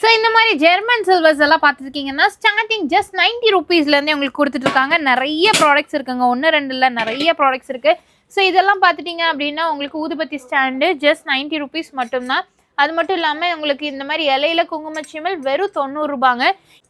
So இந்த மாதிரி German silvers எல்லாம் பார்த்துருக்கீங்கன்னா ஸ்டார்டிங் ஜஸ்ட் 90 ரூபீஸ்லேருந்தே உங்களுக்கு கொடுத்துட்ருக்காங்க. நிறைய ப்ராடக்ட்ஸ் இருக்குங்க, 1 2 இல்லை நிறைய ப்ராடக்ட்ஸ் இருக்குது. ஸோ இதெல்லாம் பார்த்துட்டிங்க அப்படின்னா உங்களுக்கு ஊதுபத்தி ஸ்டாண்டு ஜஸ்ட் 90 ரூபீஸ் மட்டும்தான். அது மட்டும் இல்லாமல் உங்களுக்கு இந்த மாதிரி இலையில குங்குமச்சிமல் வெறும் 90 ரூபாங்க.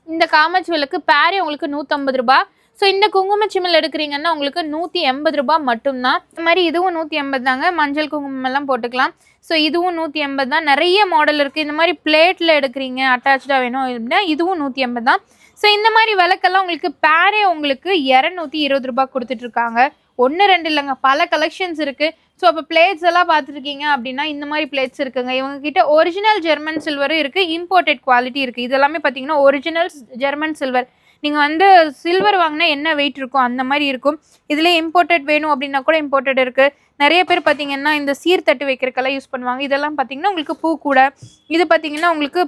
இந்த காமாட்சி விளக்கு பேரே உங்களுக்கு 150 ரூபா. ஸோ இந்த குங்குமச்சிமல் எடுக்கிறீங்கன்னா உங்களுக்கு 180 ரூபா மட்டும்தான். இந்த மாதிரி இதுவும் 180 தாங்க. மஞ்சள் குங்குமம் எல்லாம் போட்டுக்கலாம். ஸோ இதுவும் 180 தான். நிறைய மாடல் இருக்குது. இந்த மாதிரி பிளேட்டில் எடுக்கிறீங்க அட்டாச்சாக வேணும் அப்படின்னா இதுவும் 180 தான். ஸோ இந்த மாதிரி விளக்கெல்லாம் உங்களுக்கு பேரே உங்களுக்கு 220 ரூபா கொடுத்துட்ருக்காங்க. 1 2 இல்லைங்க, பல கலெக்ஷன்ஸ் இருக்குது. ஸோ அப்போ பிளேட்ஸ் எல்லாம் பார்த்துருக்கீங்க அப்படின்னா இந்த மாதிரி பிளேட்ஸ் இருக்குங்க. இவங்ககிட்ட ஒரிஜினல் ஜெர்மன் சில்வரும் இருக்குது, இம்போர்ட்டட் குவாலிட்டி இருக்குது. இதெல்லாமே பார்த்தீங்கன்னா ஒரிஜினல் ஜெர்மன் சில்வர். நீங்கள் வந்து சில்வர் வாங்கினா என்ன வெயிட் இருக்கும் அந்த மாதிரி இருக்கும். இதில் இம்போர்ட்டட் வேணும் அப்படின்னா கூட இம்போர்ட்டட் இருக்குது. நிறைய பேர் பார்த்தீங்கன்னா இந்த சீர்தட்டு வைக்கிறதுக்கெல்லாம் யூஸ் பண்ணுவாங்க. இதெல்லாம் பார்த்தீங்கன்னா உங்களுக்கு பூ கூட, இது பார்த்தீங்கன்னா உங்களுக்கு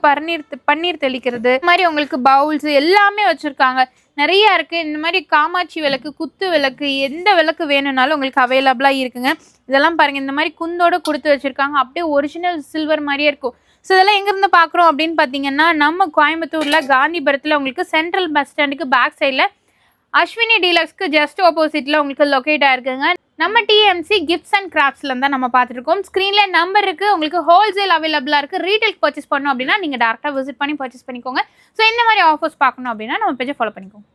பன்னீர் தெளிக்கிறது, இந்த மாதிரி உங்களுக்கு பவுல்ஸ் எல்லாமே வச்சுருக்காங்க. நிறையா இருக்குது. இந்த மாதிரி காமாட்சி விளக்கு, குத்து விளக்கு, எந்த விளக்கு வேணும்னாலும் உங்களுக்கு அவைலபிளாக இருக்குங்க. இதெல்லாம் பாருங்கள், இந்த மாதிரி குந்தோடு கொடுத்து வச்சுருக்காங்க. அப்படியே ஒரிஜினல் சில்வர் மாதிரியே இருக்கும். ஸோ இதெல்லாம் எங்கேருந்து பார்க்குறோம் அப்படின்னு பார்த்தீங்கன்னா நம்ம கோயம்புத்தூரில் காந்திபுரத்தில் உங்களுக்கு சென்ட்ரல் பஸ் ஸ்டாண்டுக்கு பேக் சைடில் அஸ்வினி டீலக்ஸ்க்கு ஜஸ்ட் ஆப்போசிட்டில் உங்களுக்கு லொக்கேட் ஆகிருக்குங்க. நம்ம டிஎம்சி கிஃப்ட்ஸ் அண்ட் கிராஃப்ட்ஸ்லேருந்து தான் நம்ம பார்த்துருக்கோம். ஸ்க்ரீனில் நம்பர் இருக்குது. உங்களுக்கு ஹோல்சேல் அவைலபிளாக இருக்குது. ரீட்டைல் பர்ச்சேஸ் பண்ணணும் அப்படின்னா நீங்கள் டேரெக்டாக விசிட் பண்ணி பர்ச்சேஸ் பண்ணிக்கோங்க. ஸோ இந்த மாதிரி ஆஃபர்ஸ் பார்க்கணும் அப்படின்னா நம்ம பேஜை ஃபாலோ பண்ணிக்கோங்க.